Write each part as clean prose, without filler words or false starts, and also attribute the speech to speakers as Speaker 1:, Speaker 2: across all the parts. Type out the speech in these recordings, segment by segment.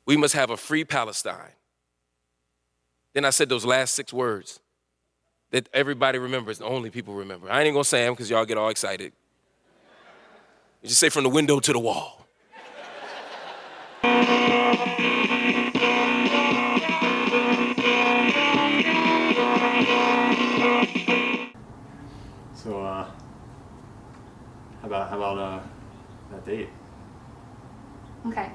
Speaker 1: We must have a free Palestine. Then I said those last 6 words that everybody remembers, the only people remember. I ain't gonna say them because y'all get all excited. You just say from the window to the wall.
Speaker 2: So, how about that date?
Speaker 3: Okay.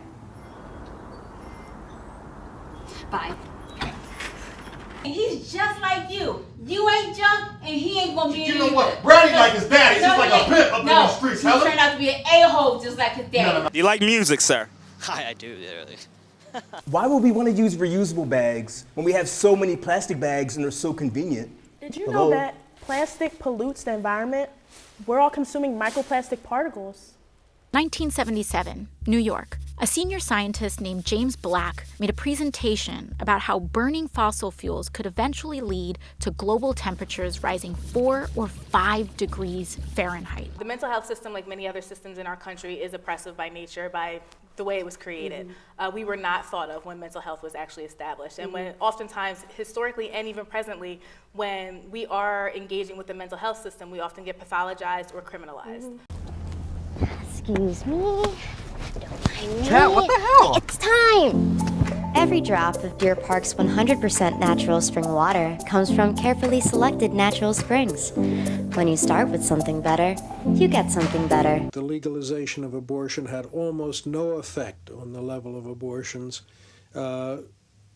Speaker 3: Bye.
Speaker 4: He's just like you. You ain't junk, and he ain't gonna be.
Speaker 5: You know what? Brady like his daddy. He's just like a pimp up in the streets.
Speaker 4: He turned out to be an a-hole just like his daddy.
Speaker 6: Do you like music, sir?
Speaker 7: Hi, I do, really.
Speaker 8: Why would we want to use reusable bags when we have so many plastic bags and they're so convenient?
Speaker 9: Did you know that plastic pollutes the environment? We're all consuming microplastic particles.
Speaker 10: 1977, New York. A senior scientist named James Black made a presentation about how burning fossil fuels could eventually lead to global temperatures rising 4 or 5 degrees Fahrenheit.
Speaker 11: The mental health system, like many other systems in our country, is oppressive by nature, by the way it was created. We were not thought of when mental health was actually established. And when oftentimes, historically and even presently, when we are engaging with the mental health system, we often get pathologized or criminalized.
Speaker 12: Excuse me.
Speaker 6: Cat, what the hell?
Speaker 12: It's time! Every drop of Deer Park's 100% natural spring water comes from carefully selected natural springs. When you start with something better, you get something better.
Speaker 13: The legalization of abortion had almost no effect on the level of abortions. The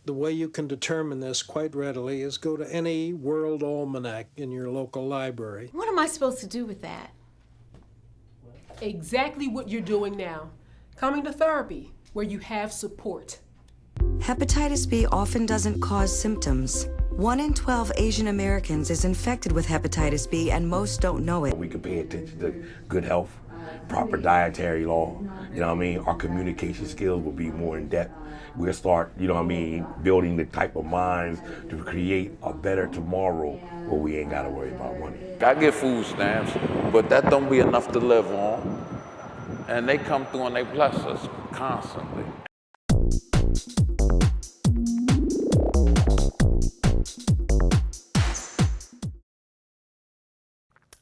Speaker 13: way you can determine this quite readily is go to any World Almanac in your local library.
Speaker 4: What am I supposed to do with that?
Speaker 14: Exactly what you're doing now. Coming to therapy, where you have support.
Speaker 15: Hepatitis B often doesn't cause symptoms. 1 in 12 Asian Americans is infected with hepatitis B, and most don't know it.
Speaker 16: We can pay attention to good health, proper dietary law, you know what I mean? Our communication skills will be more in depth. We'll start, you know what I mean, building the type of minds to create a better tomorrow where we ain't gotta worry about money.
Speaker 17: I get food stamps, but that don't be enough to live on. And they come through and they bless us constantly.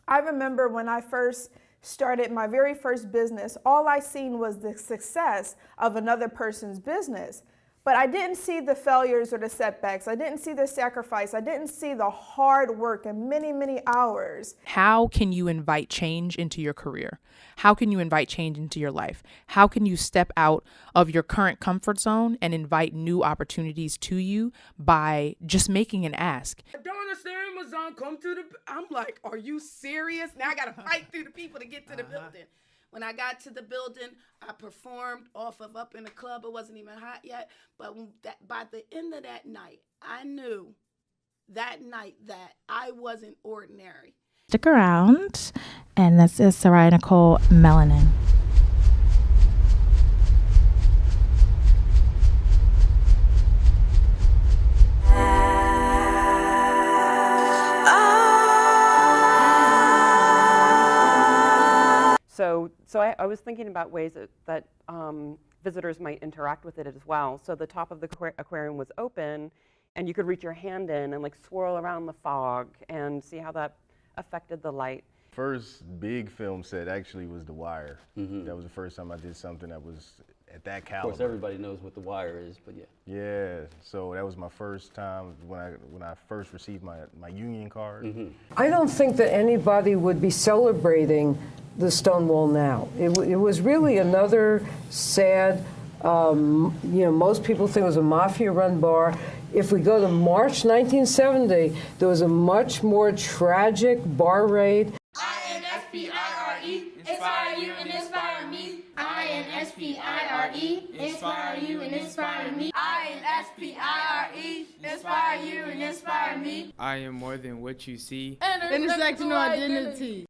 Speaker 18: I remember when I first started my very first business, all I seen was the success of another person's business. But I didn't see the failures or the setbacks. I didn't see the sacrifice. I didn't see the hard work and many, many hours.
Speaker 19: How can you invite change into your career? How can you invite change into your life? How can you step out of your current comfort zone and invite new opportunities to you by just making an ask?
Speaker 14: I don't understand, Amazon, come to the... I'm like, are you serious? Now I got to fight through the people to get to the building. When I got to the building, I performed off of Up in the Club. It wasn't even hot yet. But by the end of that night, I knew that night that I wasn't ordinary.
Speaker 20: Stick around, and this is Soraya Nicole Melanin.
Speaker 7: So I was thinking about ways that visitors might interact with it as well. So the top of the aquarium was open, and you could reach your hand in and like swirl around the fog and see how that affected the light.
Speaker 2: First big film set actually was The Wire. That was the first time I did something that was at that caliber.
Speaker 7: Of course, everybody knows what The Wire is, but yeah.
Speaker 2: Yeah, so that was my first time when I first received my union card.
Speaker 11: I don't think that anybody would be celebrating the Stonewall now. It was really another sad, most people think it was a mafia-run bar. If we go to March 1970, there was a much more tragic bar raid.
Speaker 4: INSPIRE, inspire you and inspire me. INSPIRE, inspire you and inspire me. INSPIRE, inspire you and inspire me.
Speaker 3: I am more than what you see.
Speaker 4: Intersectional identity.